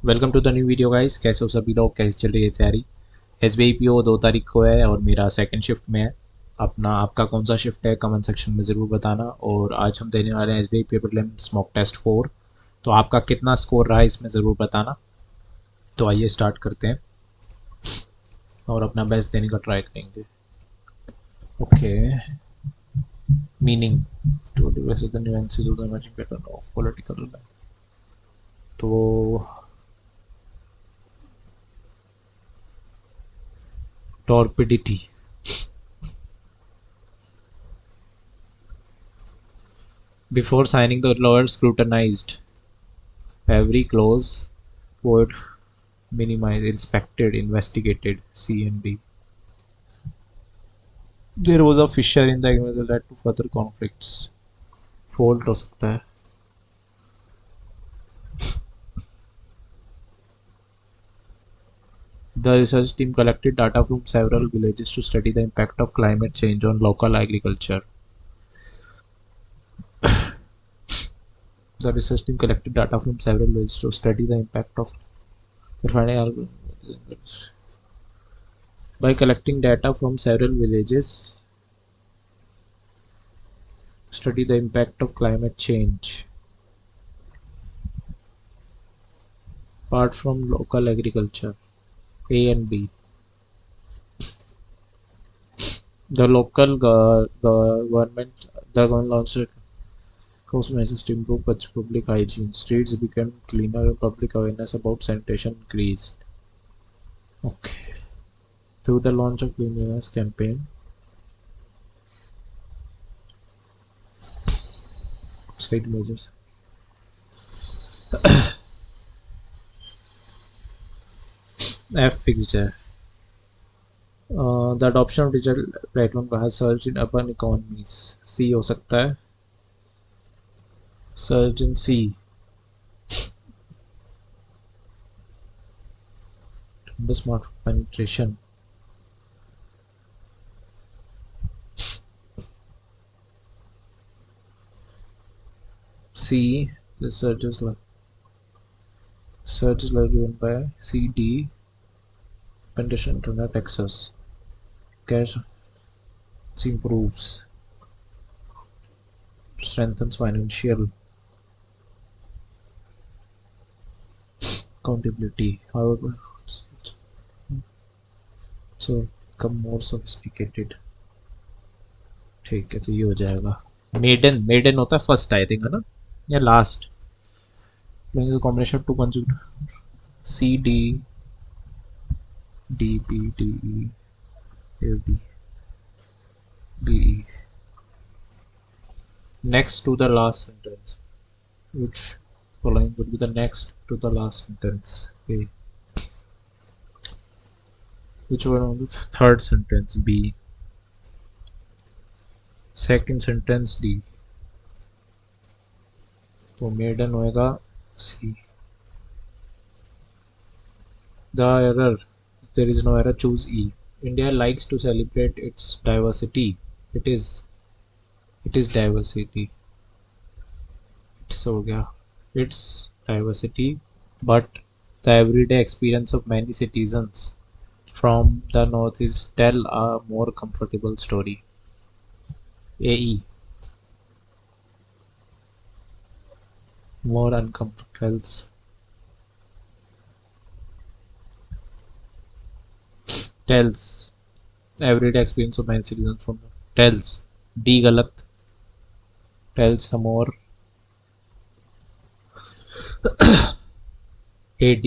Welcome to the new video guys. कैसे हो सभी लोग, कैसे चल रही है तैयारी। SBI PO 2 तारीख को है और मेरा सेकंड शिफ्ट में है। आपका कौन सा शिफ्ट है कमेंट सेक्शन में ज़रूर बताना। और आज हम देने वाले हैं SBI पेपर लिम्स मॉक टेस्ट 4। तो आपका कितना स्कोर रहा है इसमें ज़रूर बताना। तो आइए स्टार्ट करते हैं और अपना बेस्ट देने का ट्राई करेंगे। Okay. Meaning to devise the nuances of the emerging pattern of political. तो torpidity. Before signing, the lawyer scrutinized every clause, would minimize, inspected, investigated. C and D. There was a fissure in the agreement that led to further conflicts. Fault हो सकता है. The research team collected data from several villages to study the impact of climate change on local agriculture. The research team collected data from several villages to study the impact of by collecting data from several villages, study the impact of climate change. Apart from local agriculture. A and B. The local government launched course measures to improve public hygiene. Streets became cleaner and public awareness about sanitation increased. Okay. Through the launch of cleanliness campaign, state measures. F fixed है. The adoption of digital platform has surged in urban economies. C हो सकता है. Surge in C. The smartphone penetration. C. The surge is driven by CD. Penetration internet access. Cash improves. Strengthens financial accountability. However, so become more sophisticated. ठीक है, तो ये हो जाएगा. Maiden होता है फर्स्ट आई थिंक, है ना, या last. Combination of two concept. CDDBDE next to the last sentence, which following would be the next to the last sentence. A. Which one on the third sentence? B. Second sentence D. तो maiden होएगा C. The error. There is no error. Choose E. India likes to celebrate its diversity. It is diversity. It's हो गया. It's diversity, but the everyday experience of many citizens from the northeast tell a more comfortable story. AE. More uncomfortable. Tells. Everyday experience of many citizens from tells. D गलत. Tells a more. AD.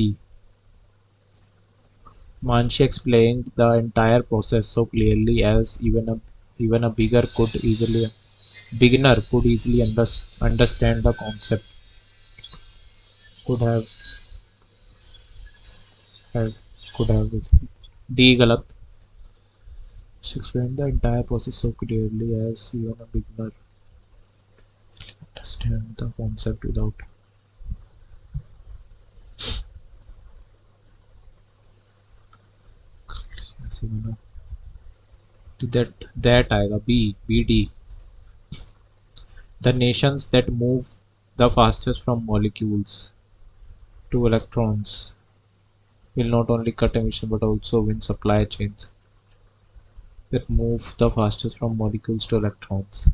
Manshi explained the entire process so clearly as even a beginner could easily understand the concept. Could have had could have D गलत. She explained the entire process so clearly as even a beginner understand the concept without. that आएगा BD. The nations that move the fastest from molecules. to electrons will not only cut emission but also win supply chains that move the fastest from molecules to electrons.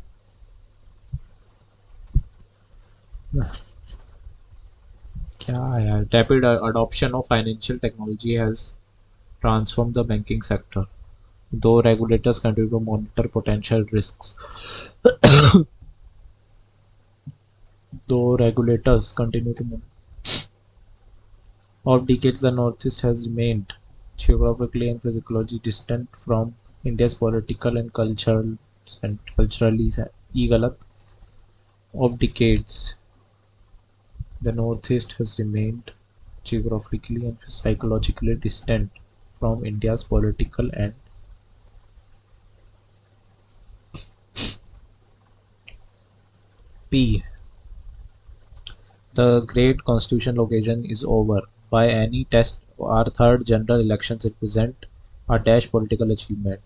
क्या यार, rapid adoption of financial technology has transformed the banking sector. Though regulators continue to monitor potential risks, though regulators continue to monitor, of decades, the Northeast has remained geographically and physically distant from India's political and culturally. ये गलत. Of decades, the Northeast has remained geographically and psychologically distant from India's political and P. The great constitutional occasion is over. By any test, our third general elections represent a dash political achievement.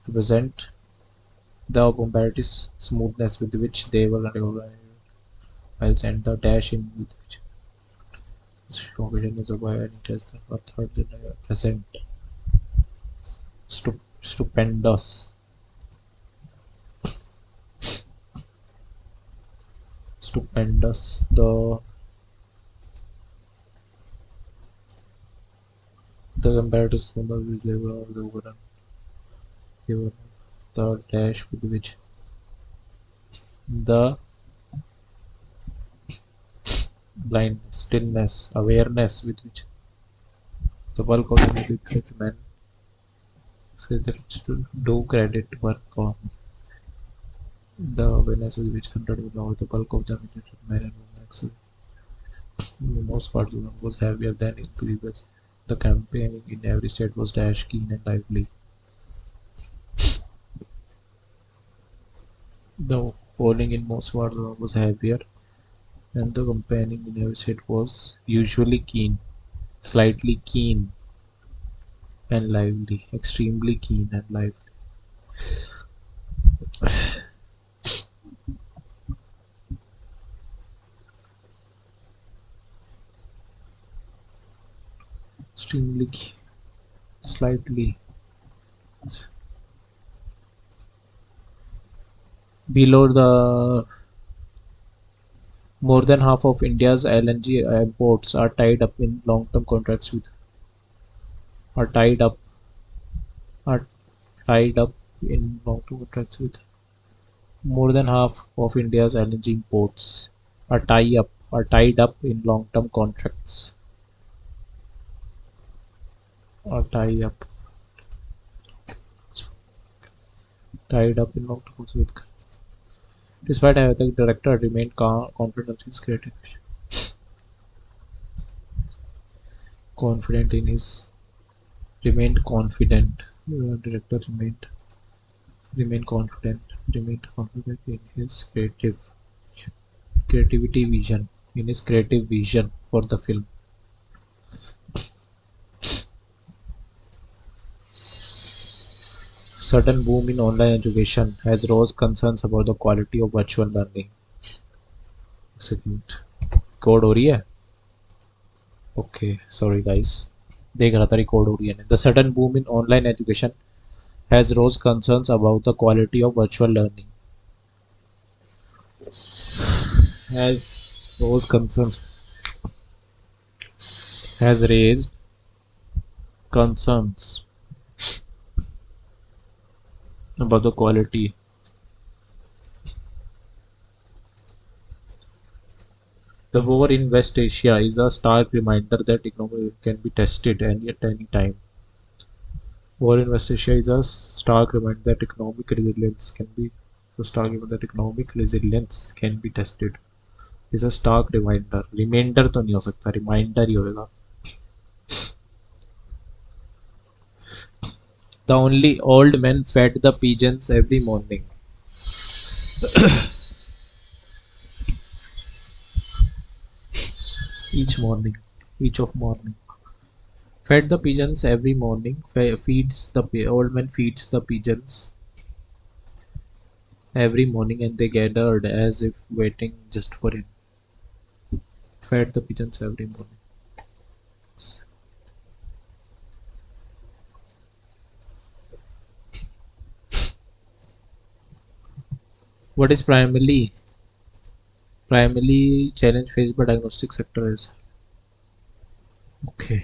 Represent the comparative smoothness with which they were organized, and the dash in with which this occasion is over by any test, our third general present stupendous. Stupendous. The comparative smoothness with they were overrun. Given the dash with which the blind stillness, awareness with which the bulk of the literate men say that to do credit work on the awareness with which hundred without the bulk of the literate men and women excel. The most part of them was heavier than in previous. The campaigning in every state was dash keen and lively. The polling in most parts of them was heavier and the campaigning in every state was usually keen, slightly keen and lively, extremely keen and lively. Extremely slightly below the more than half of India's LNG imports are tied up in long-term contracts with are are tied up in long-term contracts with more than half of India's LNG imports are tied up in long-term contracts are tied up in long-term contracts with. Despite having the director remained confident in his creative confident in his remained confident. Director remained confident in his creative vision for the film. Sudden boom in online education has raised concerns about the quality of virtual learning. Second, code हो रही है? Okay, sorry guys. देख रहा था record हो रही है. The sudden boom in online education has raised concerns about the quality of virtual learning. Has raised concerns has raised concerns about the quality. The war in West Asia is a stark reminder that economy can be tested at any time. War in West Asia is a stark reminder that economic resilience can be tested. Is a stark reminder. Remainder तो नहीं हो सकता, reminder ही होगा. The only old men fed the pigeons every morning. each of morning. Fed the pigeons every morning. Old man feeds the pigeons every morning, and they gathered as if waiting just for him. fed the pigeons every morning. What is primarily challenge faced by diagnostic sector is okay.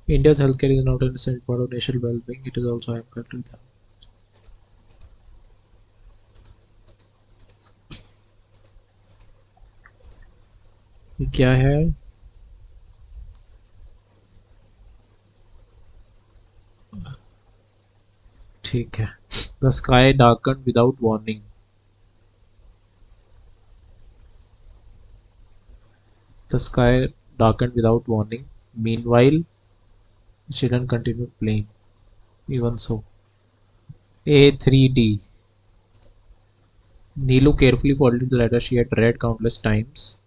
India's healthcare is not an essential part of national well-being. It is also impacted. ये क्या है? ठीक है. The sky darkened without warning. The sky darkened without warning. Meanwhile, children continued playing. Even so. A3D. Neelu carefully folded the letter she had read countless times,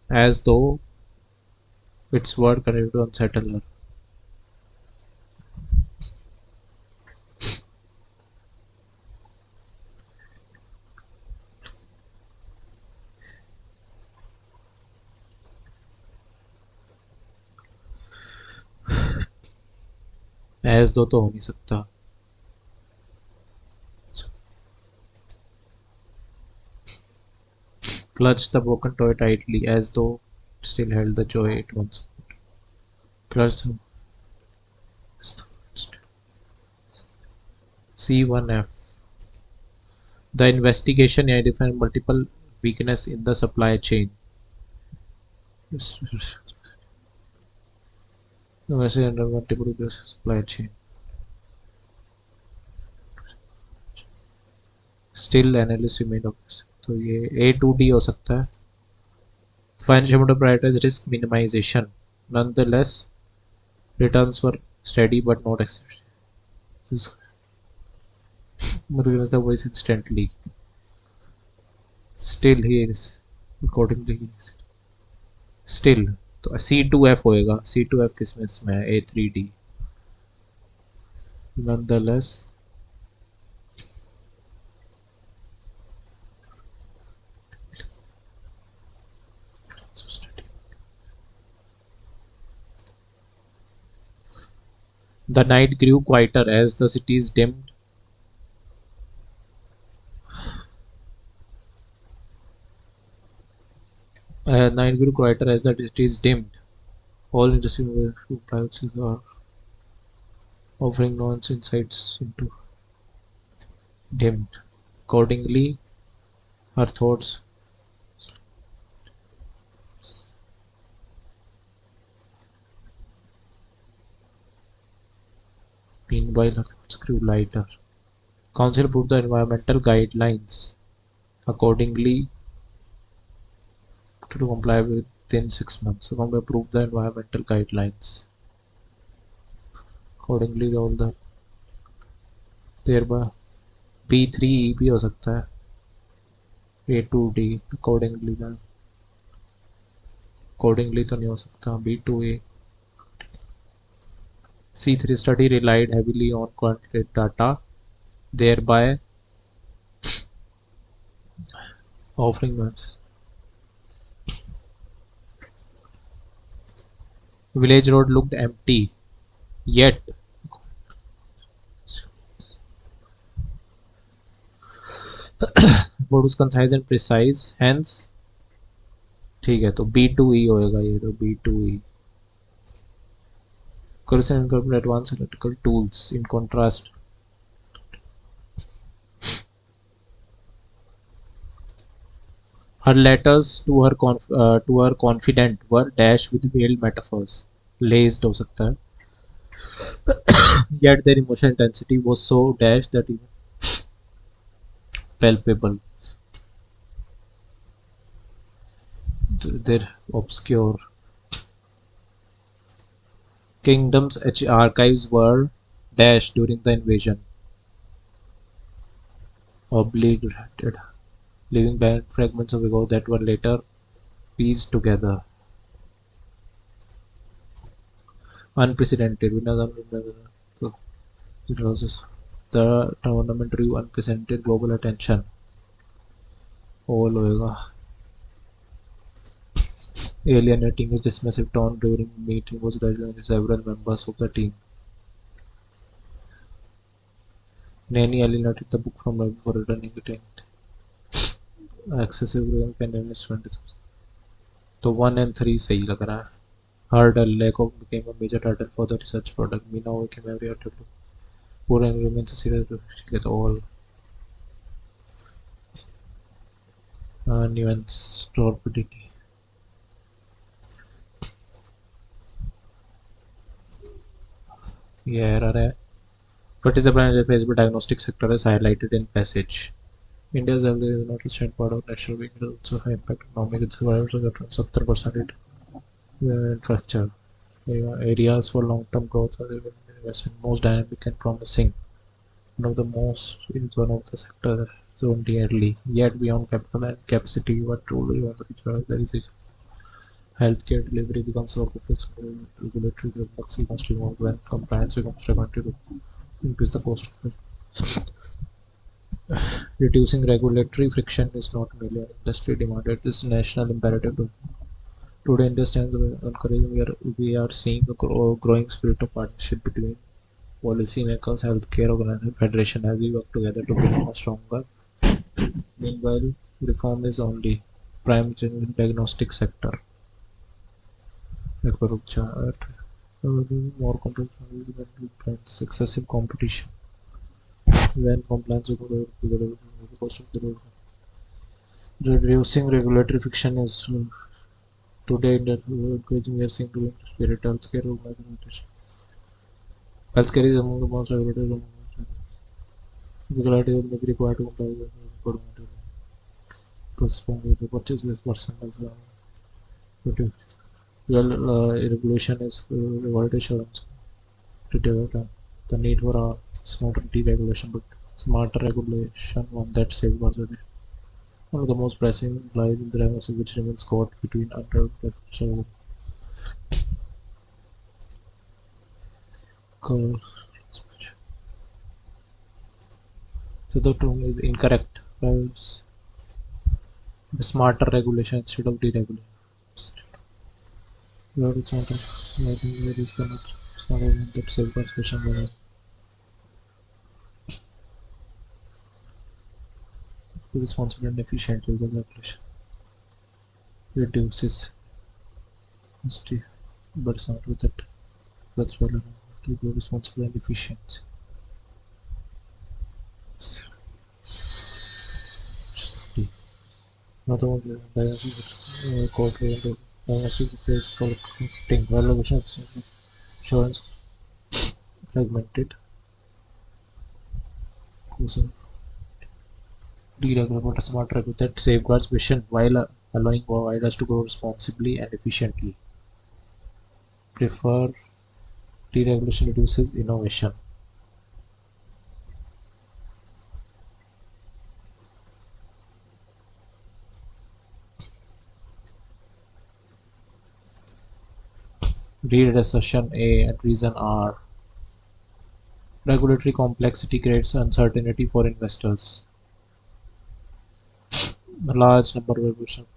as though its word continued to unsettle her. As though तो हो नहीं सकता. Clutched the broken toy tightly, as though it still held the joy it once. Clutched the C1F. The investigation identified multiple weaknesses in the supply chain. वैसे under multiple weaknesses in the supply chain. Still analysts remain optimistic. तो ये A2D हो सकता है. Financial model prioritized risk minimization. Nonetheless, returns were steady but not exceptional. Recognize the voice instantly. Still he is accordingly he is still. तो C2F होएगा. C2F किसमें इसमें है? A3D. Nonetheless, the night grew quieter as the cities dimmed. Night grew quieter as the cities dimmed. All industries were privacy are offering no insights into dimmed. Accordingly, her thoughts. Meanwhile, her thoughts grew lighter. Council approved the environmental guidelines. Accordingly, to comply within 6 months. So, we approved the environmental guidelines. Accordingly, all the thereby B3E भी हो सकता है. A2D accordingly then. Accordingly तो नहीं हो सकता. B2A. C3 study relied heavily on quantitative data, thereby offering months. Village road looked empty, yet board was concise and precise. Hence, ठीक है तो B2E होएगा ये तो B2E. Correlation incorporate advanced analytical tools. In contrast, her letters to her confidant were dashed with veiled metaphors. Laced हो सकता है. Yet their emotional intensity was so dashed that even palpable. Their obscure kingdom's archives were dashed during the invasion, obliterated, leaving behind fragments of ego that were later pieced together. Unprecedented. So it was the tournament drew unprecedented global attention. All होएगा. Alienating his dismissive tone during the meeting was gradually several members of the team. Nanny alienated the book from Ravi for returning it in excessive independence. तो 1 and 3 सही लग रहा है. Hurdle lack of became a major hurdle for the research product. Meena became every hurdle. Poor and remains a serious get all nuance torpidity. ये error है. What is the primary Facebook diagnostic sector is highlighted in passage. India's health is not a straight part of national week. It also has impact economic survivors of 70% infrastructure. Areas for long-term growth are most dynamic and promising. One of the most is one of the sector so dearly. Yet beyond capital and capacity, what truly on the future there is a healthcare delivery becomes a complex regulatory complexity must evolve when compliance becomes required to increase the cost of it. Reducing regulatory friction is not merely an industry demand, it is a national imperative. Today, India stands encouraging where we are seeing a growing spirit of partnership between policymakers, healthcare organizations, federation as we work together to build a stronger. Meanwhile, reform is only prime diagnostic sector. More complex excessive competition. When compliance with the cost of the road. Reducing regulatory friction is today in that encouraging we are seeing to spirit healthcare organization. Healthcare is among the most regulated regulatory may be required to comply with the correspond with the purchase with person as well. Regulation is quality assurance to develop the need for a smarter deregulation, but smarter regulation one that safeguards it. One of the most pressing lies in the diagnosis which remains caught between under so the term is incorrect. Smarter regulation instead of deregulation. Where it's not I think there is the not that safeguards question responsible and efficient legal regulation reduces history, but it's not with it. That's well enough to be responsible and efficient. Another one diagnostic court diagnostic is collecting valuation insurance fragmented deregulate smart regulate that safeguards vision while allowing providers to grow responsibly and efficiently. Prefer deregulation reduces innovation. Read assertion A and reason R. Regulatory complexity creates uncertainty for investors. A large number of regulations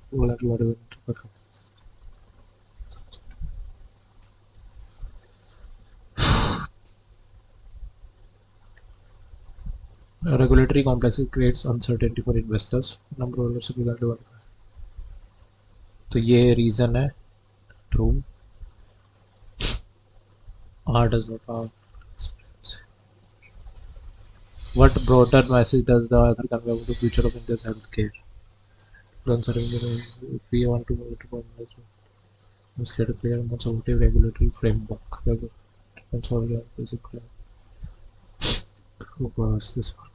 regulatory complexity creates uncertainty for investors. Number of regulations तो ये reason है true. R does not have experience. What broader message does the author convey about the future of India's healthcare? If we want to move to formalization, we must get a clear and conservative regulatory framework. Consolidate basically. Who was this one?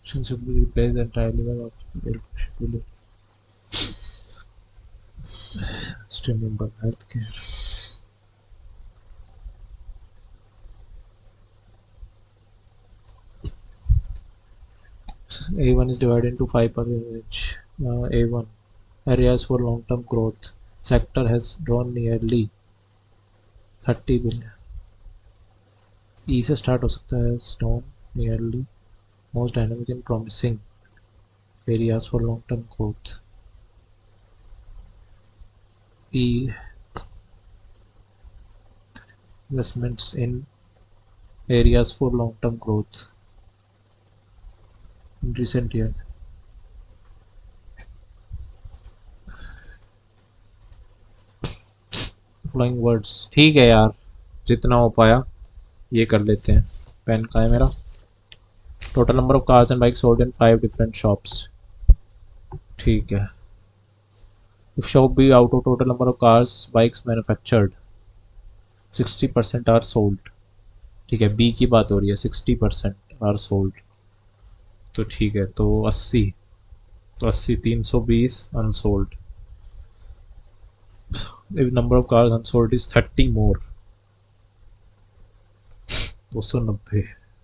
Should be replaced entirely by hospital streaming by healthcare. A1 is divided into 5 percentage. A1 areas for long-term growth. Sector has drawn nearly 30 billion. E से start हो सकता है drawn nearly most dynamic and promising. areas for long term growth. E, investments in areas for long term growth in recent years. Flowing words, ठीक है यार, जितना हो पाया ये कर लेते हैं। पेन का है मेरा। Total number of cars and bikes sold in 5 different shops. ठीक है। If shop B out of total number of cars bikes manufactured 60% are sold. ठीक है, बी की बात हो रही है, 60% आर सोल्ड। तो ठीक है, तो 80, तो 80 320 unsold. If number of cars unsold is 30 more, 290,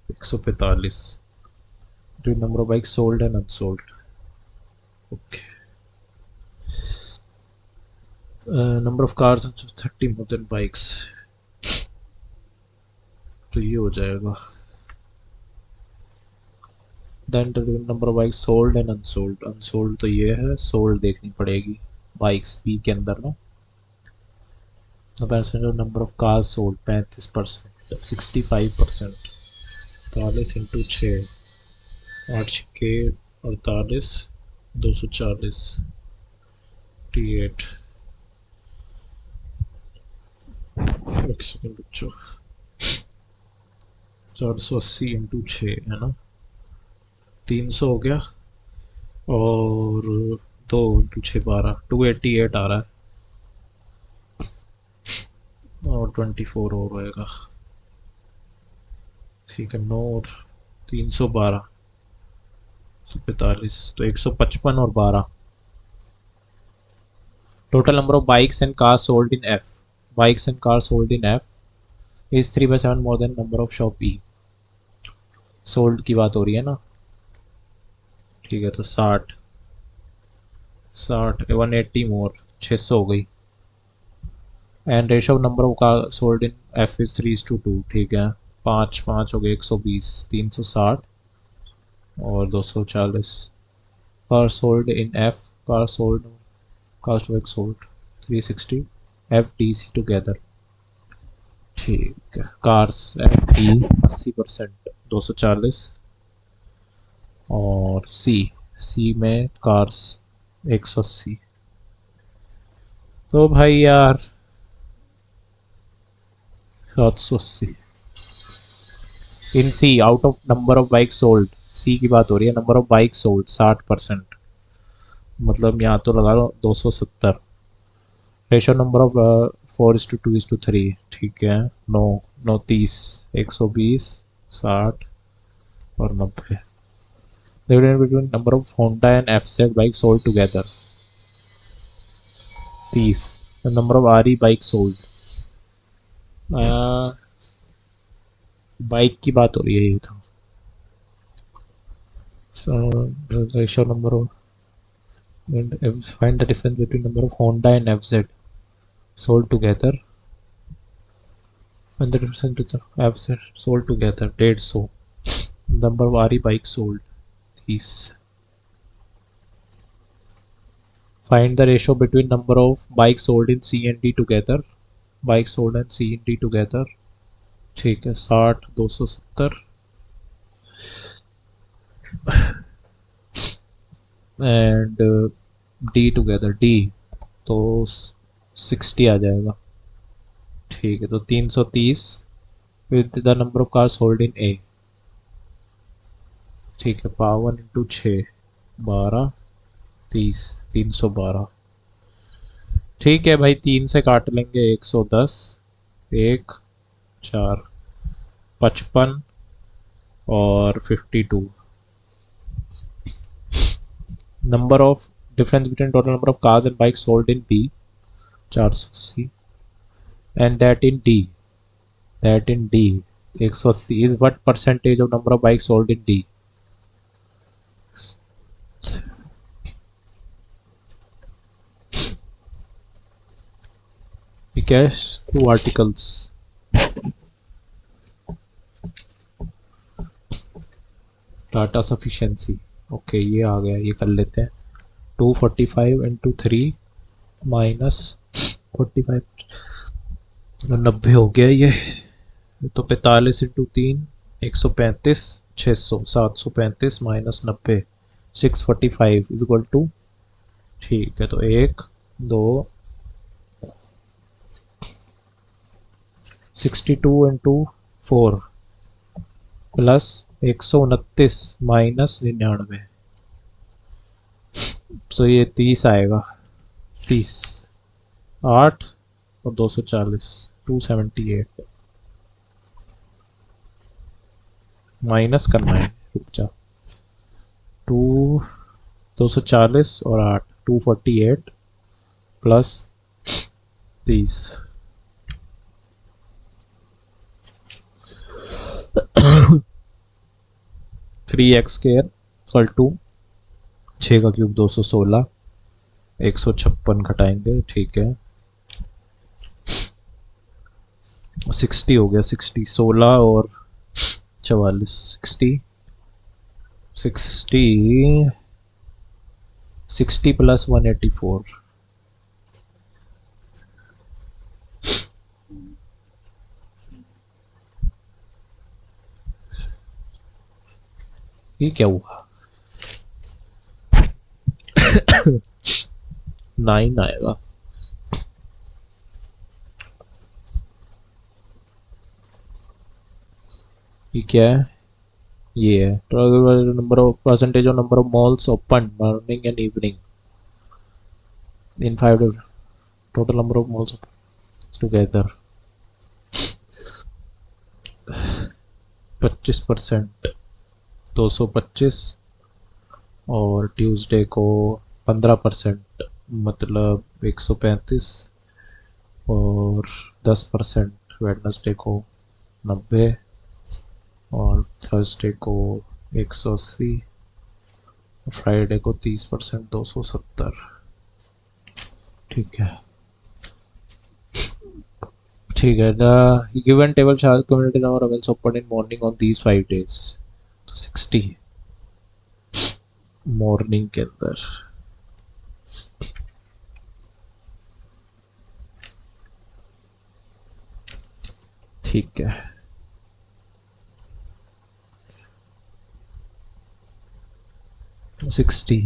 145। The number of bikes sold and unsold. Okay. Number of cars 30 more than bikes. तो ये हो जाएगा। Then the number of bikes sold and unsold. Unsold तो ये है, sold देखनी पड़ेगी bikes B के अंदर ना। The percentage number of cars sold 35%, 65%। 40 into 6, 8 के 48, 240, 88। एक सेकेंड बच्चों, 480 इंटू 6 है ना, 300 हो गया। और 2 इंटू 6 12, 288 आ रहा है। और 24 और होएगा। ठीक है, 9 और 312, 145, तो 155 और 12। Total number of bikes and cars sold in F, bikes and cars sold in F is 3/7 more than number of shop E. Sold की बात हो रही है ना। ठीक है, तो 60, 180 मोर, 600 हो गई। And ratio of number of car sold in F is 3:2। ठीक है, 5 5 हो गए, 120, 360 और 240। Car sold in F, car sold, cost bike sold 360 F D C together. ठीक है, कार्स एफ डी 80%, 240। और सी, सी में कार्स 180। तो भाई यार 780। In C out of number of bike sold, C की बात हो रही है, नंबर ऑफ बाइक सोल्ड 60%, मतलब यहाँ तो लगा लो 270। Ratio number of 4:2:3। ठीक है, 9 9 30, 120, 60 और 90। The difference between number of Honda and FZ bikes sold together 30। The number of RE bikes sold, bike की बात हो रही है ये तो। Ratio number of, find the difference between number of Honda and FZ sold together, and the difference between FZ sold together 150। number of RE bikes sold 30। Find the ratio between number of bikes sold in C and D together, bikes sold and C and D together। ठीक है, 60, 270 and D together, D तो 60 आ जाएगा। ठीक है, तो 330 with the number of cars sold in A. ठीक है, 52 into 6, 12, 30, 312। ठीक है भाई, 3 से काट लेंगे, 110, 1 4, 55 और 52। Number of, difference between total number of cars and bike sold in B 480 and that in D 180 is what percentage of number of bike sold in D. Cash to articles, data sufficiency. Okay ये आ गया, ये कर लेते हैं। 245 into 3 minus 45, 90 हो गया ये। तो 45 into 3 135, 600, 735 minus 90, 645 is equal to, ठीक है तो 1 2 62 इंटू 4 प्लस 129 माइनस 99, तो ये 30 आएगा। 30 8 और 240, 278 माइनस करना है, रुक जा। 2 240 और 8 248 प्लस 30, 3x² इक्वल टू 6 का क्यूब 216, 156 घटाएंगे, ठीक है 60 हो गया, 60 16 और 44, 60 प्लस 184, ये क्या हुआ? 9 आएगा। ये क्या है? ये है number of percentage of number of malls open morning and evening in 5 days, total number of malls together 25%, 225, और ट्यूसडे को 15%, मतलब 135, और 10% वेडनेसडे को 90, और थर्सडे को 180, फ्राइडे को 30%, 270, ठीक है ठीक है। The given table शार्ज community number of mails open in morning on these 5 days, तो 60 मॉर्निंग के अंदर, ठीक है 60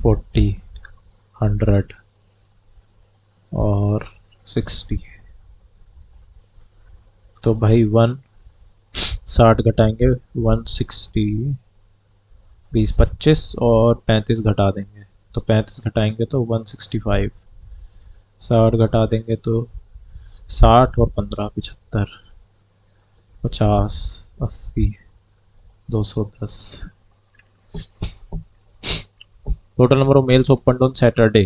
40 100 और 60, तो भाई 60 घटाएंगे 160, 20 25 और 35 घटा देंगे, तो 35 घटाएंगे तो 165, 60 घटा देंगे तो 60 और 15 75, 50 80, 210। Total number of mails open on Saturday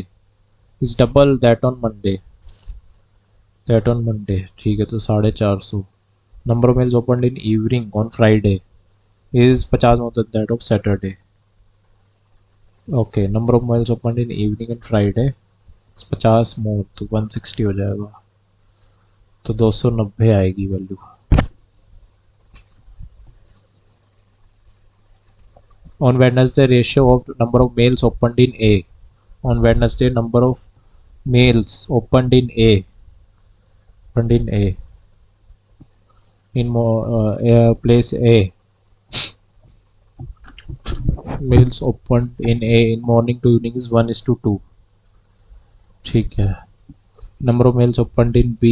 is double that on Monday, ठीक है तो 450। Number of mails open in evening on Friday is 50 more than that of Saturday. Okay, number of miles opened in evening and Friday is 50 more, तो 160 हो जाएगा, तो 290 आएगी value. On Wednesday, ratio of number of mails opened in A. On Wednesday, number of mails opened in A. In place A. Mails opened in A in morning to evening is 1:2, ठीक है। Number of mails opened in B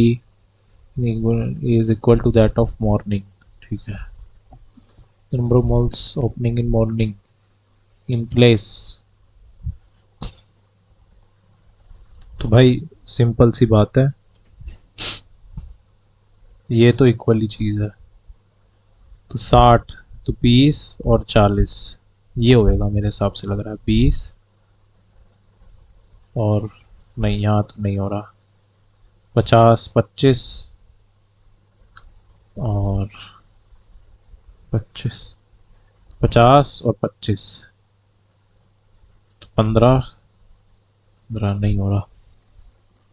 is equal to that of morning, ठीक है। The number of mails opening in morning in place, तो भाई simple सी बात है, ये तो इक्वली चीज़ है, तो 60 तो 20 और 40 ये होएगा मेरे हिसाब से, लग रहा है 20 और नहीं, यहाँ तो नहीं हो रहा, 50 25 और 25, 50 और 25, तो 15 नहीं हो रहा,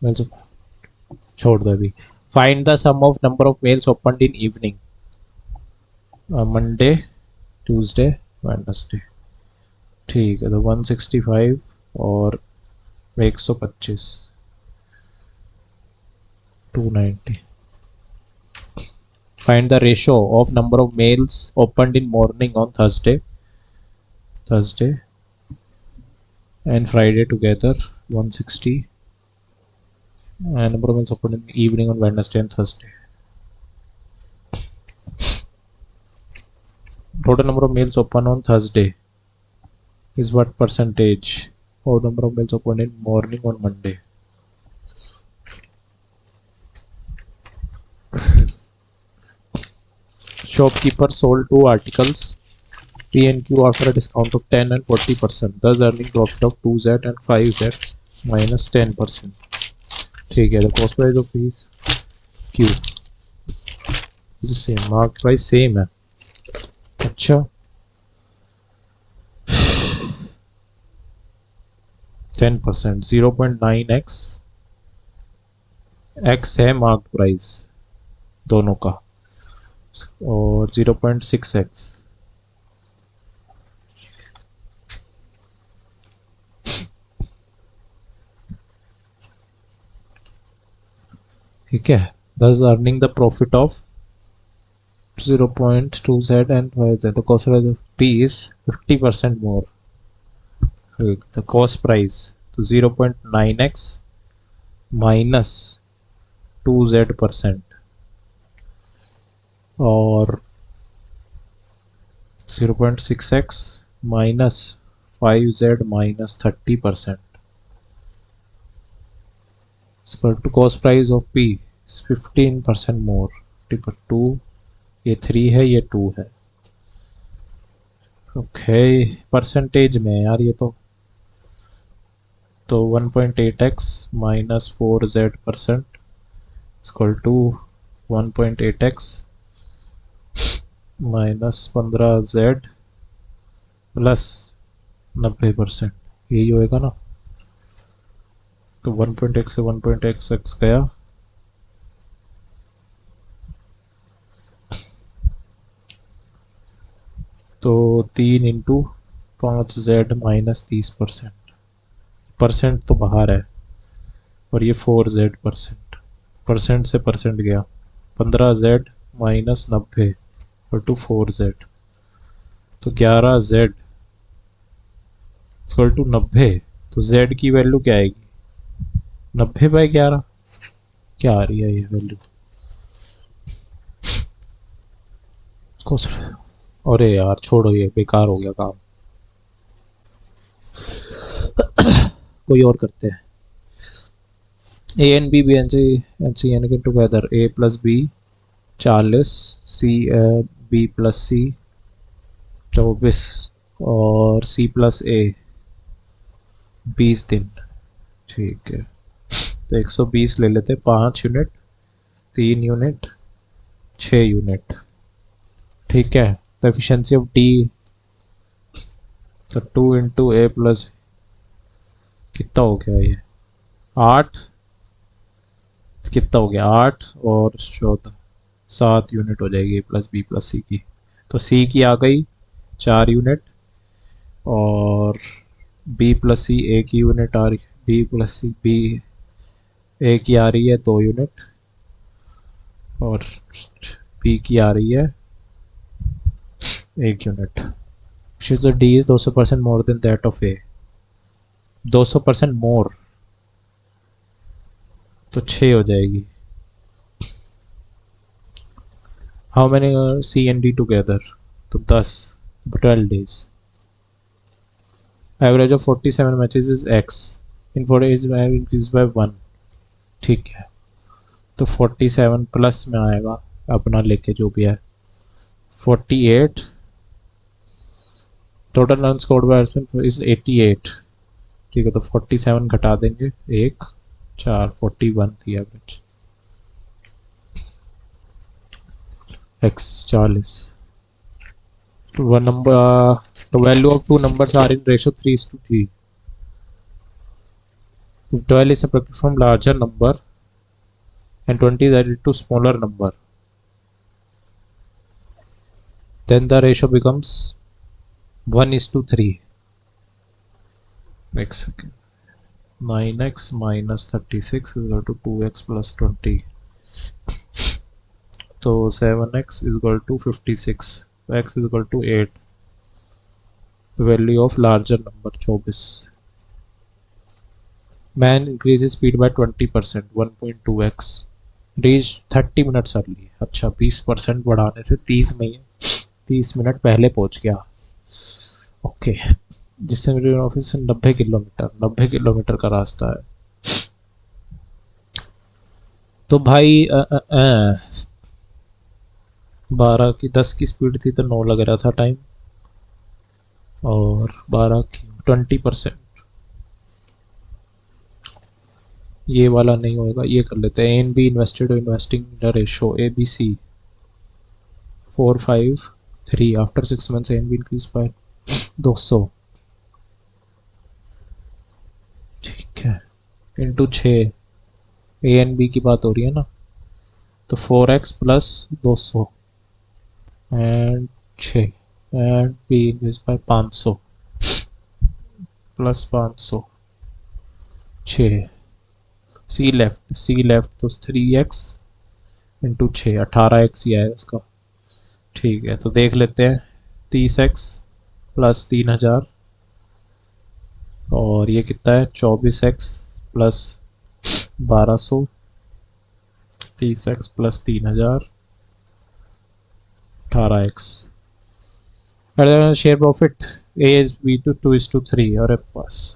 मैं तो छोड़ दो अभी। Find the sum of number of mails open in evening Monday Tuesday Wednesday, ठीक है, तो 165 और 125, 290. Find the ratio of number of mails opened in morning on Thursday and Friday together, 160, and number of mails opened in evening on Wednesday and Thursday. Total number of mails open on Thursday is what percentage of number of mails opened in morning on Monday? Shopkeeper sold 2 articles P and Q offer a discount of 10 and 40%, thus earning profit of 2Z and 5Z minus 10%. ठीक है, the cost price of these Q is same, market price same है. अच्छा, 10%, 0.9x x है mark price दोनों का, और 0.6x. ठीक है, thus earning the profit of 0.2Z and 5Z. The cost price of P is 50% more. The cost price to 0.9x minus 2Z% और 0.6x minus 5Z minus 30%. So to cost price of P is 15% more. 2 ये 3 है, ये 2 है. Okay, percentage में यार ये तो 1.8x minus 4Z% equal to 1.8x minus 15Z plus 90%, यही होएगा ना. तो 1.x से 1.xx गया, तो 3 इंटू 5Z माइनस 30%. परसेंट तो बाहर है, और ये 4Z%. परसेंट से परसेंट गया, 15Z माइनस 90 और टू 4Z, तो 11Z इक्वल टू 90. तो Z की वैल्यू क्या आएगी? 90/11 क्या आ रही है ये वैल्यू? अरे यार छोड़ो, ये बेकार हो गया काम. कोई और करते हैं. A and B B and C and के together A plus B 40, C B plus C 24 और सी प्लस ए 20 दिन. ठीक है, तो 120 ले लेते. 5 यूनिट, 3 यूनिट, 6 यूनिट. ठीक है, तो एफिशिएंसी ऑफ डी, तो 2 इंटू ए प्लस कितना हो गया ये 8, कितना हो गया 8 और 14, 7 यूनिट हो जाएगी ए प्लस बी प्लस सी की. तो सी की आ गई 4 यूनिट और बी प्लस सी ए की यूनिट आ रही है. बी प्लस सी बी ए की आ रही है 2 यूनिट और बी की आ रही है 1 unit. D is 200% more than that of A. 200% more तो 6 हो जाएगी. How many C and D together? तो 10, 12 days. Average of 47 matches is X. In 4 days increase by 1. ठीक है, तो 47 प्लस में आएगा अपना लेके जो भी है 48. Total run scored by batsman is 88. ठीक है, तो 47 घटा देंगे 1 4, 41 थी एवरेज. x 40. तो one number, the value of two numbers are in ratio 3:3. If 12 is subtracted from larger number and 20 is added to smaller number, then the ratio becomes 1:3. एक second, 9x minus 36 is equal to 2x plus 20, तो 7x is equal to 56, x is equal to 8, value of larger number 24। Man increase speed by 20%, 1.2x, reach 30 minutes early. अच्छा, 20% बढ़ाने से 30 minute पहले पहुंच गया। Okay, जिससे मेरे ऑफिस से 90 किलोमीटर का रास्ता है। तो भाई 12 की 10 की स्पीड थी तो 9 लग रहा था टाइम, और 12 की 20%, ये वाला नहीं होगा, ये कर लेते हैं। And B invested investing the ratio A B C 453, after 6 months and B increase by 200, ठीक है, इंटू 6, ए एन बी की बात हो रही है ना, तो 4x plus 200 and 6, and B increase by 500 plus 500, 6, C left तो 3x इंटू 6, 18x ही आएगा इसका। ठीक है, तो देख लेते हैं, 30x प्लस 3000, और ये कितना है, 24x plus 1200, 30x plus 3000, 18x। Share profit A is B to 2:3, अरे पास,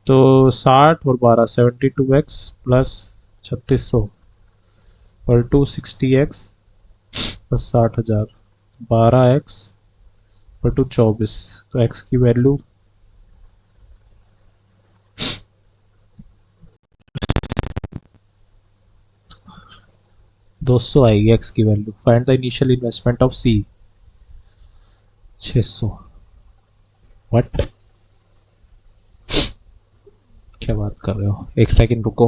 तो 60 और 12 72x प्लस 3600 और 260x प्लस 60,000, 12x और 24, तो x की वैल्यू 200 आएगी। x की value, find the initial investment of c, 600। What, क्या बात कर रहे हो, एक सेकंड रुको।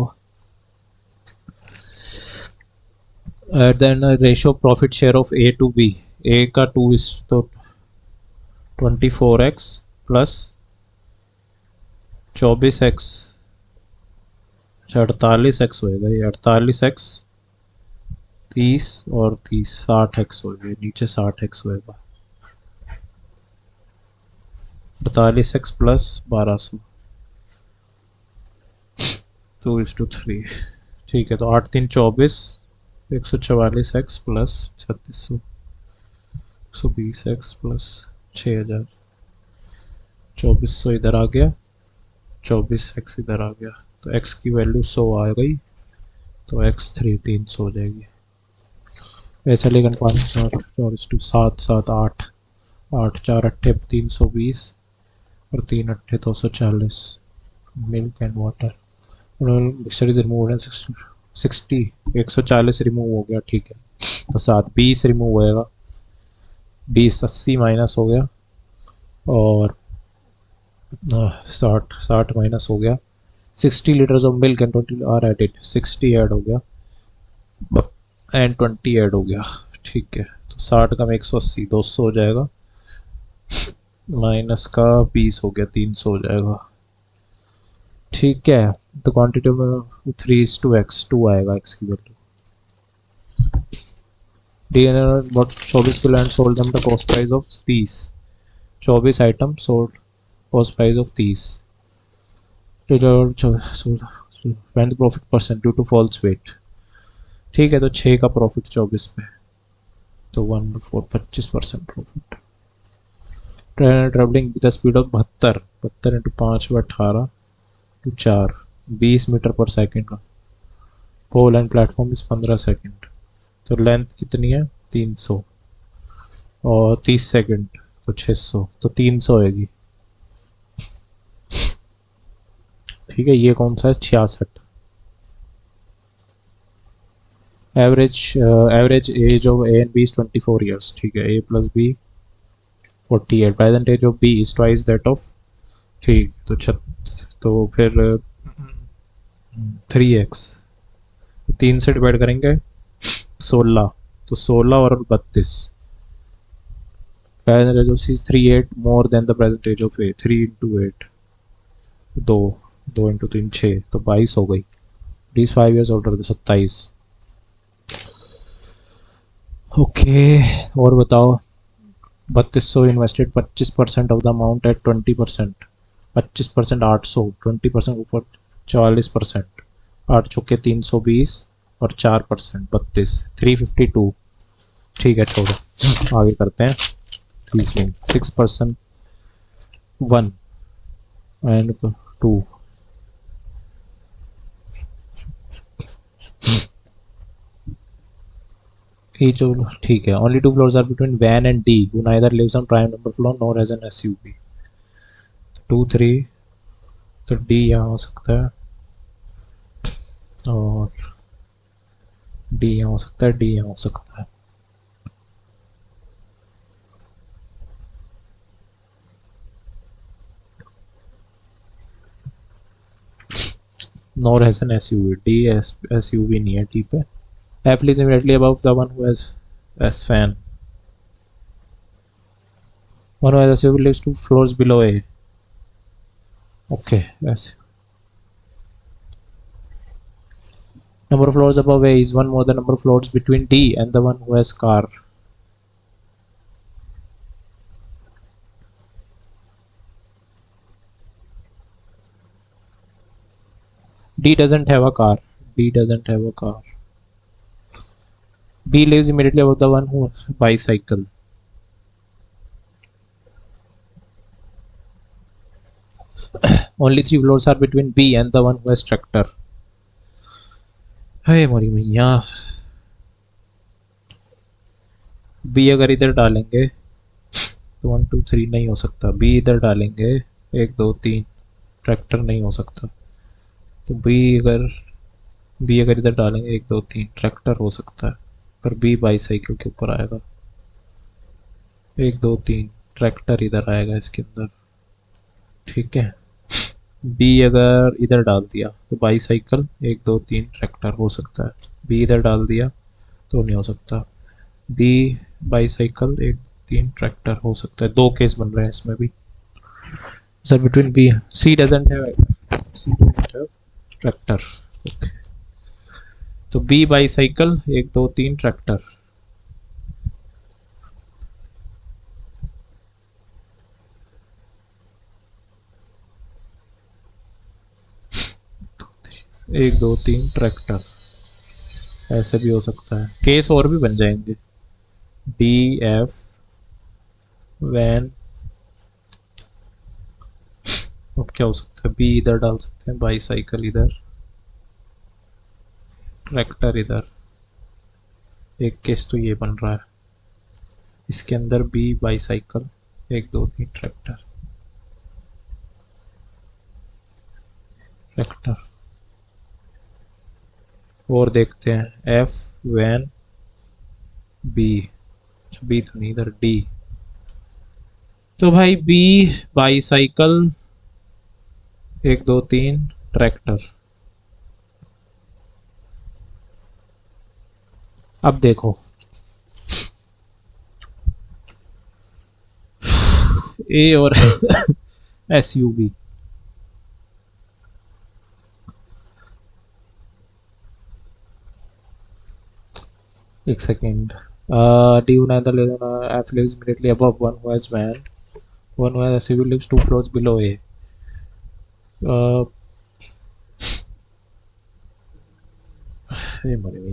Then ratio profit share of A to B, A का 2 इज तो 24x प्लस 24x, 48x होएगा, ये 48x 30 और 30 60x हो गए, नीचे 60x होएगा, 48x प्लस 1200, 2:3, ठीक है, तो 8 3 24, 144x प्लस 3600, 120x प्लस 6000, 2400 इधर आ गया, 24x इधर आ गया, तो x की वैल्यू 100 आ गई, तो x3 300 हो जाएगी। ऐसा लेकिन 5 टू 7 7 8, 8 4 अट्ठे 320 और 3 अट्ठे 240, milk and water mixture is remove 60, 140 remove हो गया, ठीक है, तो 7 20 रिमूव होएगा, 20 80 माइनस हो गया, और 60 माइनस हो गया, 60 litres of milk and 20 are added, 60 add हो गया एंड 20 ऐड हो गया, ठीक है, तो 60 का में 180 200 हो जाएगा, माइनस का 20 हो गया 300 हो जाएगा, ठीक है, तो क्वांटिटी में 3:x 2 आएगा x की value. DNA bought 24 kilo and sold them the cost price of 30, 24 item sold cost price of 30, when the profit percent due to false weight, ठीक है, तो 6 का प्रॉफिट 24 पे, तो 25% profit. Travelling with speed of 72 into 5 18 to 4, 20 metre पर second का, pole and platform इस 15 second, तो लेंथ कितनी है 300, और 30 सेकेंड तो 600, तो 300 होएगी, ठीक है, ये कौन सा है 66। Average age of A and B is 24 years, ठीक है, A plus B 48, present age of B is twice that of, ठीक, तो फिर 3x, 3 से डिवाइड करेंगे 16, तो 16 और 32, present age of C is 38 more than the present age of A. 3 into 8 2 2 into 3 6 तो 22 हो गई. D is 5 years older. 27. Okay और बताओ. 3200 invested 25% of the amount at 20%. 25% 800. 20% ऊपर 40%. 8 चौके 320 और 4% 32. 352. ठीक है छोड़ो आगे करते हैं. Reasoning 6% 1 and 2. each of ठीक है. only two floors are between van and D who neither lives on prime number floor nor has an SUV. 2 3 तो D यहाँ हो सकता है और D यहाँ हो सकता है. D यहाँ हो सकता है. nor has an SUV. D SUV नहीं है. ठीक है. F lives immediately above the one who has S fan. One who has SUV lives 2 floors below A. Okay. Yes. Number of floors above A is one more than number of floors between D and the one who has car. D doesn't have a car. D doesn't have a car. B lives immediately above the one who has bicycle. Only 3 floors are between B and the one who has tractor. हे मोरी मैया. B अगर इधर डालेंगे तो 1 2 3 नहीं हो सकता. B इधर डालेंगे 1 2 3 ट्रैक्टर नहीं हो सकता. तो B अगर इधर डालेंगे 1 2 3 ट्रैक्टर हो सकता है. पर B बाईसाइकिल के ऊपर आएगा. 1 2 3 ट्रैक्टर इधर आएगा इसके अंदर. ठीक है. B अगर इधर डाल दिया तो बाईसाइकिल 1 2 3 ट्रैक्टर हो सकता है. B इधर डाल दिया तो नहीं हो सकता. B बाईसाइकिल 1 3 ट्रैक्टर हो सकता है. 2 केस बन रहे हैं इसमें भी. Sir between B C doesn't have tractor. Okay तो B बाईसाइकिल 1 2 3 ट्रैक्टर. एक दो तीन ट्रैक्टर ऐसे भी हो सकता है. केस और भी बन जाएंगे. D F van. अब क्या हो सकता है. बी इधर डाल सकते हैं. बाईसाइकिल इधर ट्रैक्टर इधर. एक केस तो ये बन रहा है. इसके अंदर बी बाईसाइकिल 1 2 3 ट्रैक्टर ट्रैक्टर. और देखते हैं एफ वैन बी. बी तो नहीं इधर डी. तो भाई बी बाईसाइकिल 1 2 3 ट्रैक्टर. अब देखो ए और एसयूवी. एक second. D who neither lives on F lives immediately above one who has van. One who has SUV lives 2 floors below A.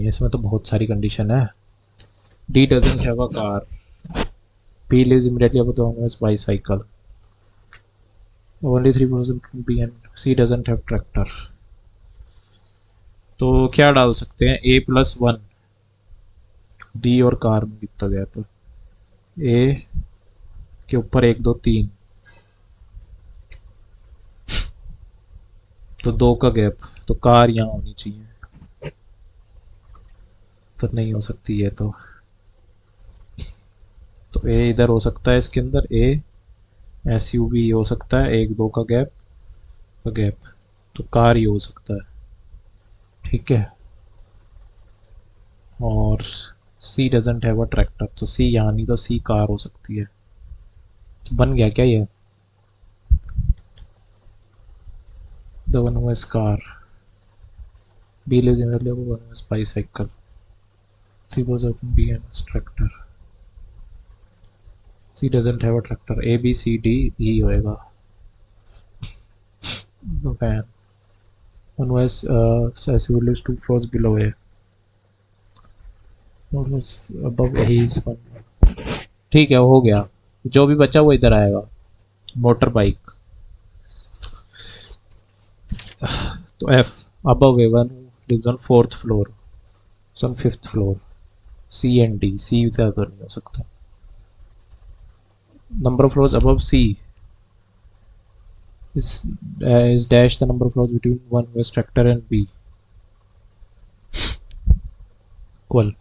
इसमें तो बहुत सारी कंडीशन है. D doesn't have a car. B lives immediately above the one who has bicycle. Only 3 floors between B and C doesn't have tractor. तो क्या डाल सकते हैं. A plus 1. डी और कार में कितना गैप है. ए के ऊपर 1 2 3 तो 2 का गैप. तो कार यहाँ होनी चाहिए. तो नहीं हो सकती है. तो ए इधर हो सकता है. इसके अंदर ए एसयूवी हो सकता है. 1 2 का गैप. तो कार ही हो सकता है. ठीक है. और C doesn't have a tractor. तो C यहाँ नहीं. तो C कार हो सकती है. बन गया क्या ये? The one who has car, B lives in the one who has bicycle, three was open B and his tractor, C doesn't have a tractor, A B C D E होएगा। the van, one who has accessible lives 2 floors below A, one who is above A is one। ठीक है हो गया, जो भी बचा वो इधर आएगा। मोटर बाइक, तो F above A, one who lives on 4th floor, on 5th floor, C and D, C ज़्यादा नहीं हो सकता। number of floors above C is dash the number of floors between one who has tractor and B, equal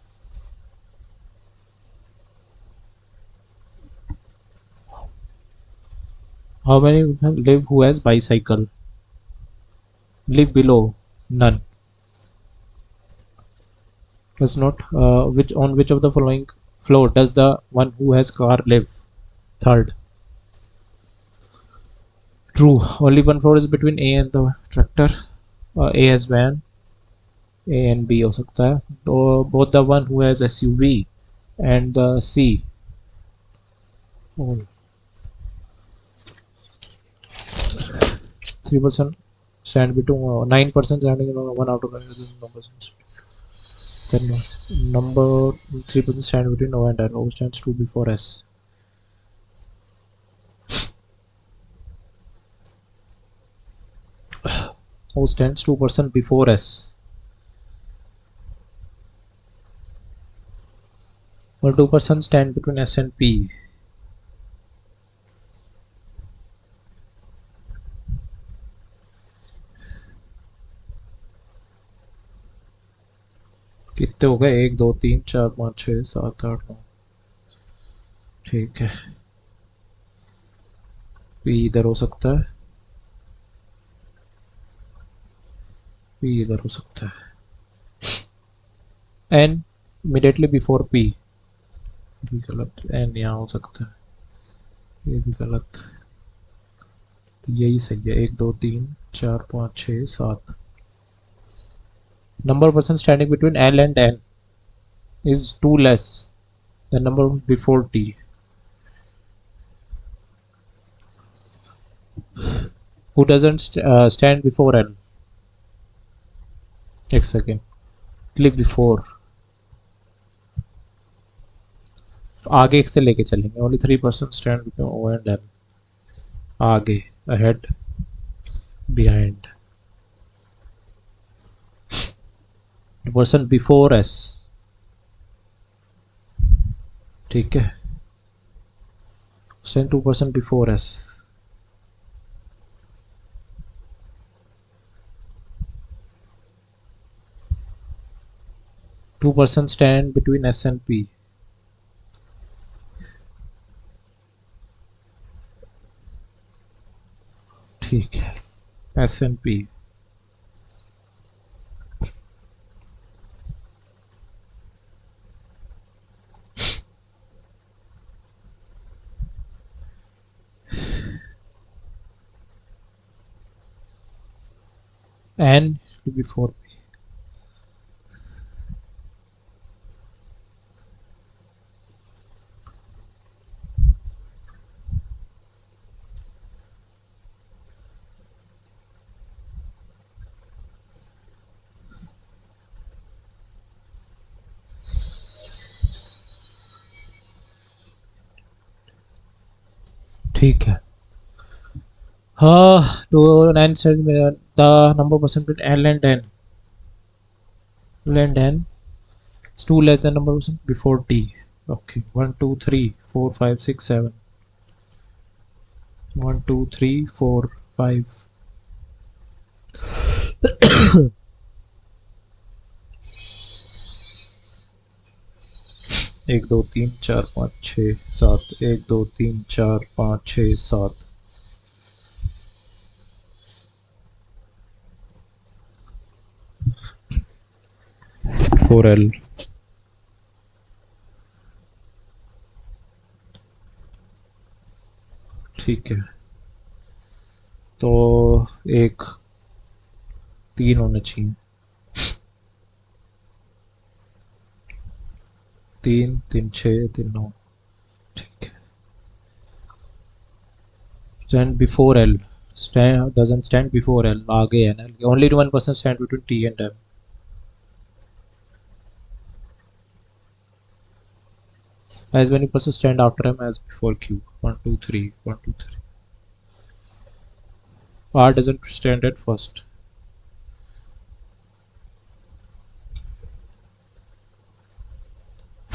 how many live who has bicycle, live below, none, does not which on which of the following floor does the one who has car live, third, true, only one floor is between A and the tractor, A has van, A and B हो सकता है, तो both the one who has SUV and the C, oh, 3% stand between 9% standing in one out of 9 numbers. Then number 3% stand between O and N. O stands 2 before S. O stands 2% before S. Or 2% stand between S and P. कितने हो गए? 1 2 3 4 5 6 7 8 9। ठीक है, P इधर हो सकता है, P इधर हो सकता है, N immediately before P भी गलत, N यहाँ हो सकता है, ये भी गलत, तो यही सही है। 1 2 3 4 5 6 7। Number of persons standing between L and N is 2 less than number before T. Who doesn't stand before L? एक सेकेंड, क्लिक बिफोर, आगे से लेके चलेंगे। Only 3% stand between O and L, आगे, ahead, behind, person before S, ठीक है, stand 2% before S, two person stand between S and P, ठीक है, S and P, N before P। ठीक है, हाँ, to N says the number percent between L and N, L and N is 2 less than number percent before T. Okay, 1 2 3 4 5 6 7, 1 2 3 4 5, 1 2 3 4 5 6 7, 1 2 3 4 5 6 7, four L, ठीक है, तो एक 3 होने चाहिए, 3 3 6 3 9। ठीक है, stand before L, stand doesn't stand before L, आगे है ना, only one person stand between T and M. As many persons stand after M as before Q. 1 2 3 1 2 3. R doesn't stand at first.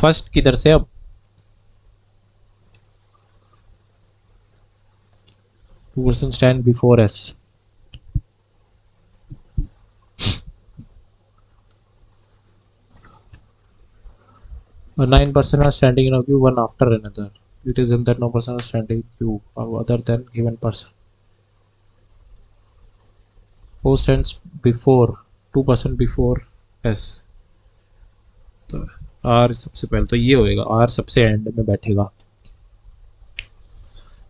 First किधर से अब? Two person stand before S, और 9 person are standing in a queue one after another. It is in that no person is standing in queue other than given person. Who stands before 2 person before S? तो R सबसे पहले तो ये होएगा, R सबसे and में बैठेगा.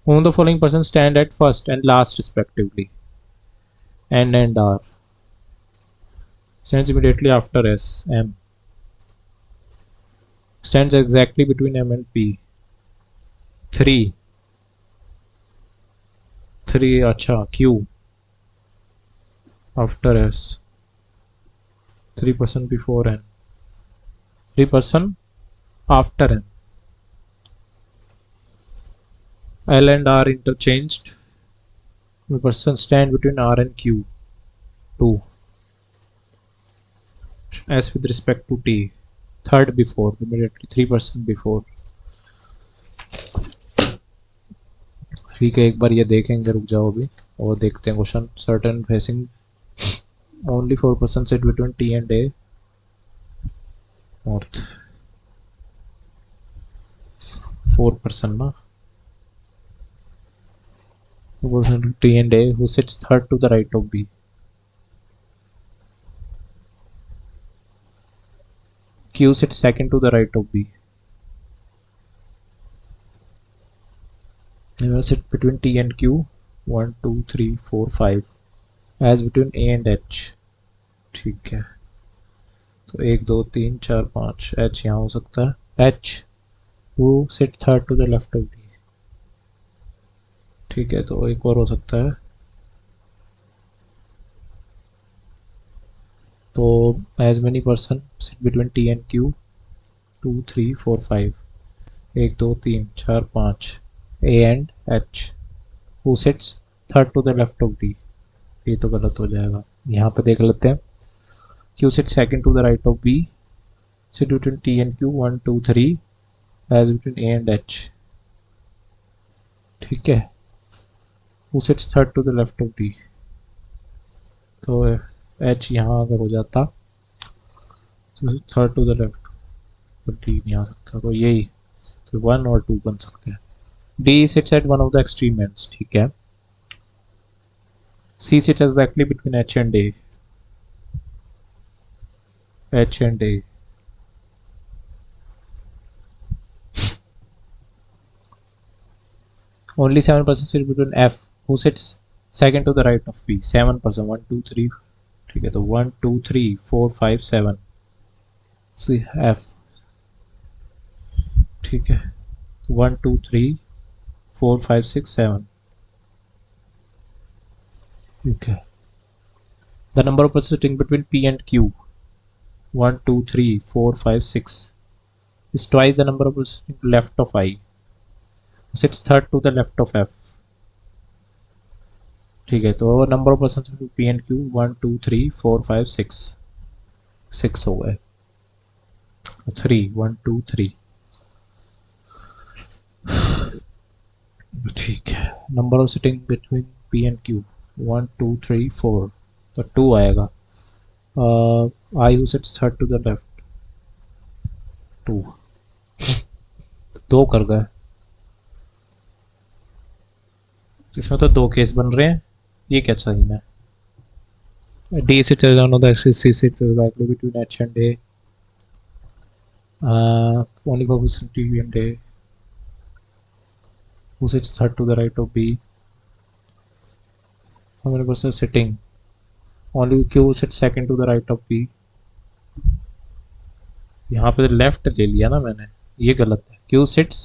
Whom the following person stand at first and last respectively? N and R. Stands immediately after S. M. Stands exactly between M and P. 3 अच्छा Q after S. 3 person before N. 3 person after N. L and R interchanged. The person stand between R and Q. 2. S with respect to T. Third before, immediately 3 person before. ठीक है, एक बार ये देखेंगे, रुक जाओ अभी और देखते हैं question. Certain facing only 4 person sit between T and A north. 4 person ना, 4 person T and A who sits third to the right of B. Q sits second to the right of B. Now sit between T and Q. 1 2 3 4 5 as between A and H. ठीक है, तो 1 2 3 4 5 H यहाँ हो सकता है. H who sit third to the left of B. ठीक है, तो एक और हो सकता है. तो as many person sit between T and Q. 2 3 4 5 1 2 3 4 5 A and H who sits third to the left of D. ये तो गलत हो जाएगा, यहाँ पे देख लेते हैं. Q sits second to the right of B. Sit between T and Q. 1 2 3 as between A and H. ठीक है, who sits third to the left of D. तो H यहाँ अगर हो जाता तो थर्ड टू द लेफ्ट, तो D नहीं आ सकता, तो यही, तो 1 और 2 बन सकते हैं. D sits at one of the extreme ends. ठीक है, C sits exactly between H and A. H and A. Only 7 person sit between F who sits second to the right of B. 7 person 1 2 3. ठीक है, तो 1 2 3 4 5 7 C F. ठीक है, 1 2 3 4 5 6 7. ठीक है, the number of persons sitting between P and Q. 1 2 3 4 5 6 is twice the number of persons left of I. Sits third to the left of F. ठीक है, तो number of person P and Q 1 2 3 4 5 6 6 हो गए. 3 1 2 3. ठीक है, number of sitting between P and Q 1 2 3 4, तो 2 आएगा. I who sits third to the left 2. 2 कर गए, इसमें तो 2 केस बन रहे हैं. ये क्या चाहिए है? D sits on the axis, C sits exactly between H and A. Only for T and A. Who sits third to the right of B? How many persons sitting? Only Q sits second to the right of B. यहाँ पे left ले लिया ना मैंने, ये गलत है। Q sits,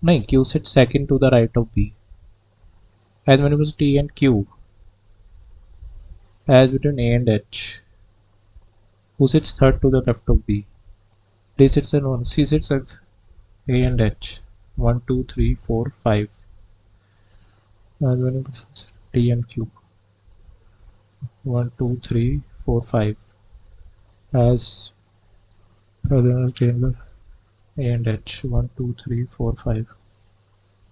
नहीं, Q sits second to the right of B. As many persons T and Q as between A and H. Who sits third to the left of B? D sits and 1. C sits at A and H. 1, 2, 3, 4, 5. As many persons T and Q. 1, 2, 3, 4, 5. As A and H. 1, 2, 3, 4, 5.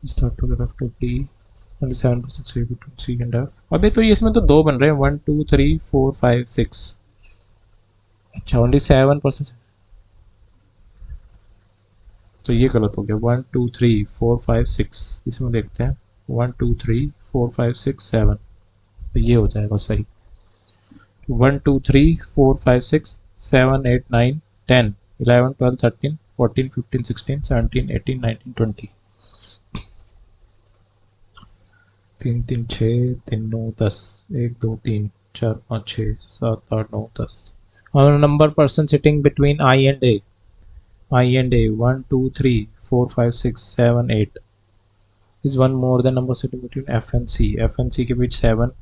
Is third to the left of D. And 7% say between C and F. अबे तो ये इसमें तो दो बन रहे हैं, 1, 2, 3, 4, 5, 6. अच्छा, ओनली 7%। तो ये गलत हो गया। 1, 2, 3, 4, 5, 6 इसमें देखते हैं। 1, 2, 3, 4, 5, 6, 7, तो ये हो जाएगा सही। 1, 2, 3, 4, 5, 6, 7, 8, 9, 10, 11, 12, 13, 14, 15, 16, 17, 18, 19, 20। 3, 3, 6, 3, 9, 10, 1, 2, 3, 4, 5, 6, 7, 8, 9, 10। और number person sitting between I and A. I and A, 1, 2, 3, 4, 5, 6, 7, 8 is one more than number sitting between F and C. F and C के बीच 7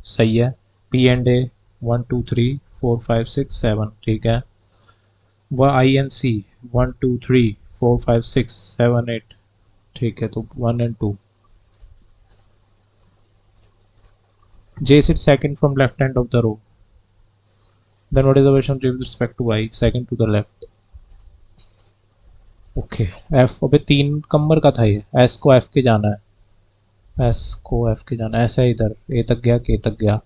सही है। P and A 1, 2, 3, 4, 5, 6, 7 ठीक है। वह I and C 1, 2, 3, 4, 5, 6, 7, 8 ठीक है। तो 1 and 2। J sits second from left end of the row. Then what is the version with respect to I? Second to the left. Okay F, अबे 3 number का था ये। एस को एफ के जाना है, एस को एफ के जाना है। ऐसा है, इधर ए तक गया, के तक गया,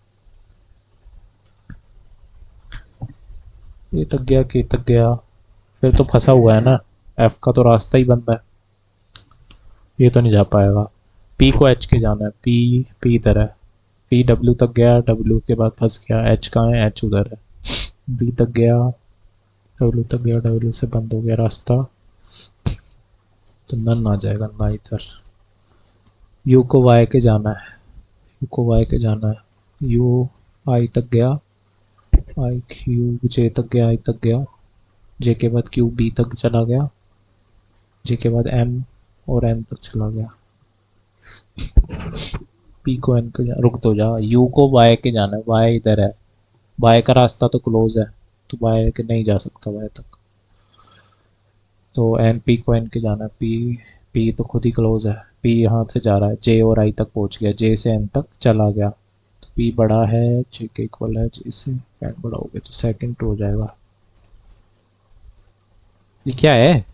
ए तक गया, के तक गया, फिर तो फंसा हुआ है ना। एफ का तो रास्ता ही बंद है, ये तो नहीं जा पाएगा। पी को एच के जाना है, पी पी इधर है, पी डब्ल्यू तक गया, डब्ल्यू के बाद फंस गया। एच कहाँ है? एच उधर है। बी तक गया, डब्ल्यू तक गया, डब्ल्यू से बंद हो गया रास्ता, तो नन आ जाएगा ना इधर। यू को वाई के जाना है, यू को वाई के जाना है। यू आई तक गया, आई क्यू जे तक गया, आई तक गया, जे के बाद क्यू बी तक चला गया, जे के बाद एम और एन तक चला गया। पी को एन के रुक तो जा। यू को वाई के जाना है, वाई इधर है, वाई का रास्ता तो क्लोज है, तो वाई के नहीं जा सकता वाई तक। तो एन पी को एन के जाना है, पी पी तो खुद ही क्लोज है, पी यहाँ से जा रहा है, जे और आई तक पहुँच गया, जे से एन तक चला गया। तो पी बड़ा है, जे के इक्वल है, जे से एन बड़ा हो गया, तो सेकंड हो जाएगा। ये क्या है?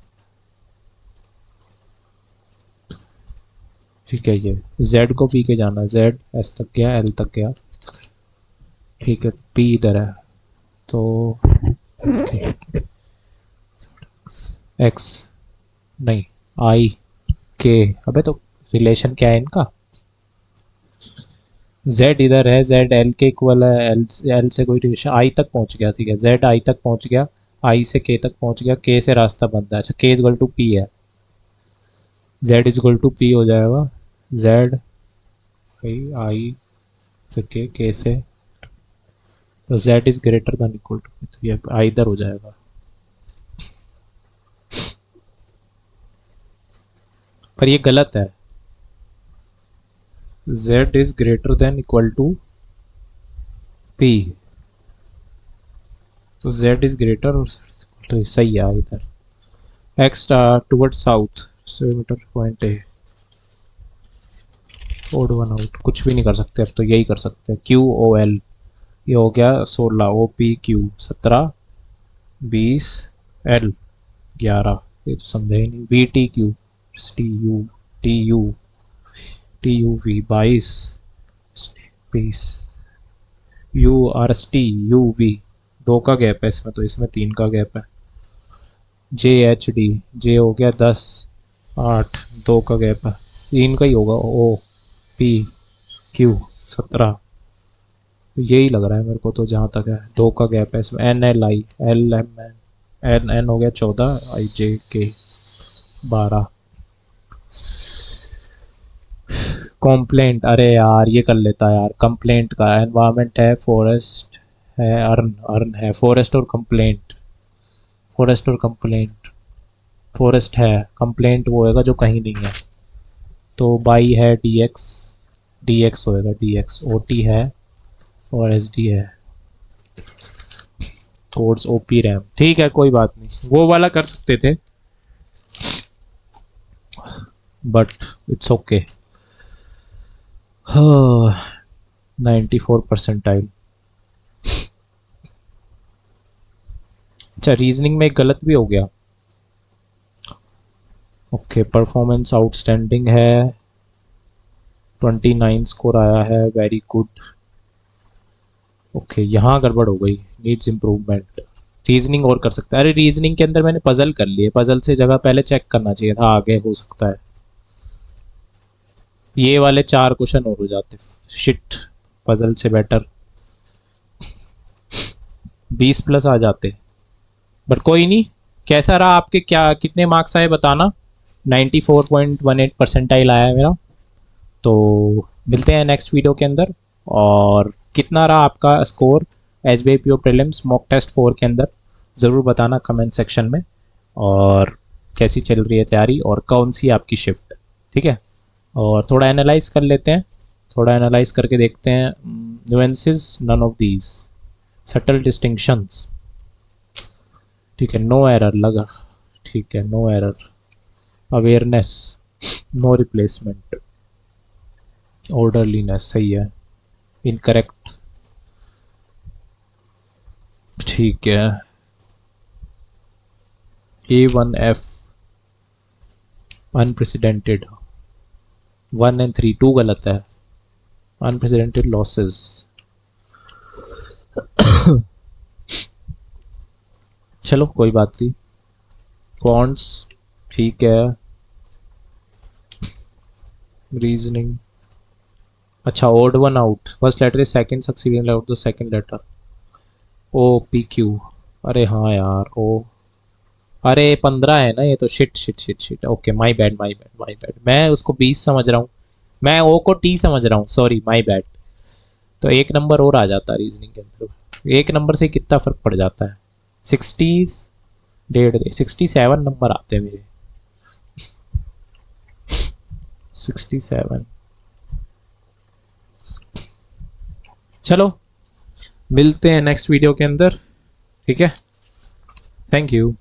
ठीक है, ये जेड को पी के जाना है, जेड एस तक गया, एल तक गया, ठीक है। पी इधर है, तो एक्स नहीं, आई के, अबे तो रिलेशन क्या है इनका? z इधर है, z l के इक्वल है, l से कोई रिलेशन, i तक पहुंच गया, ठीक है। z i तक पहुंच गया, i से k तक पहुंच गया, k से रास्ता बंद है। अच्छा, k इक्वल टू p है, z इक्वल टू p हो जाएगा। z i से k से, तो z is greater than equal to, तो ये i इधर हो जाएगा। पर ये गलत है, z is greater than equal to p, तो z इज ग्रेटर और तो सही है इधर। x toward south 7 metre point A, odd one out, कुछ भी नहीं कर सकते अब तो, यही कर सकते हैं। क्यू ओ एल, ये हो गया 16, ओ पी क्यू 17, 20 एल 11, ये तो समझा ही नहीं। V T Q T U V 22, 20 U R S T U V, 2 का गैप है इसमें, तो इसमें 3 का गैप है। जे एच डी, जे हो गया 10, 8, 2 का गैप है, 3 का ही होगा। ओ पी क्यू 17, तो यही लग रहा है मेरे को तो, जहाँ तक है 2 का गैप है इसमें। N L I, L M N, N N हो गया 14, आई जे के 12, कॉम्प्लेंट, अरे यार ये कर लेता यार, कंप्लेंट का एनवायरनमेंट है, फॉरेस्ट है, अर्न अर्न है, फॉरेस्ट और कंप्लेंट, फॉरेस्ट और कंप्लेंट, फॉरेस्ट है, कंप्लेंट वो होएगा जो कहीं नहीं है, तो बाई है डी एक्स, डी एक्स होएगा, डी एक्स ओ टी है और एस डी है, कोड्स ओ पी रैम, ठीक है कोई बात नहीं, वो वाला कर सकते थे बट इट्स ओके। 94%। अच्छा रीजनिंग में एक गलत भी हो गया। ओके परफॉर्मेंस आउटस्टैंडिंग है, 29 स्कोर आया है, वेरी गुड। ओके यहाँ गड़बड़ हो गई, नीड्स इम्प्रूवमेंट। रीजनिंग और कर सकता है, अरे रीजनिंग के अंदर मैंने पजल कर लिए, पजल से जगह पहले चेक करना चाहिए था, आगे हो सकता है ये वाले 4 क्वेश्चन और हो जाते, शिट, पजल से बेटर 20 प्लस आ जाते, बट कोई नहीं। कैसा रहा आपके, क्या कितने मार्क्स आए बताना। 94.18 परसेंटाइल आया है मेरा। तो मिलते हैं नेक्स्ट वीडियो के अंदर। और कितना रहा आपका score S B I P O prelims mock test 4 के अंदर, ज़रूर बताना कमेंट सेक्शन में। और कैसी चल रही है तैयारी और कौन सी आपकी शिफ्ट, ठीक है। और थोड़ा एनालाइज कर लेते हैं, थोड़ा एनालाइज करके देखते हैं। Nuances none of these, subtle distinctions, ठीक है, नो एरर लगा, ठीक है no error, awareness, no replacement, orderliness सही है, इनकरेक्ट, ठीक है, A1F अनप्रेसिडेंटेड, 1 and 3 2 गलत है, अनप्रेसिडेंटेड लॉसेस, चलो कोई बात नहीं, क्वांट्स ठीक है, रीजनिंग, अच्छा odd one out, first letter is second succeeding out the second letter, O P Q, अरे हाँ यार ओ, अरे 15 है ना ये तो, shit shit shit shit, okay my bad my bad my bad, मैं उसको 20 समझ रहा हूँ, मैं ओ को टी समझ रहा हूँ, सॉरी माय बैड। तो एक नंबर और आ जाता है रीजनिंग के अंदर, एक नंबर से कितना फर्क पड़ जाता है, 60 डेढ़ 67 नंबर आते हैं मेरे, 67। चलो मिलते हैं नेक्स्ट वीडियो के अंदर, ठीक है, थैंक यू।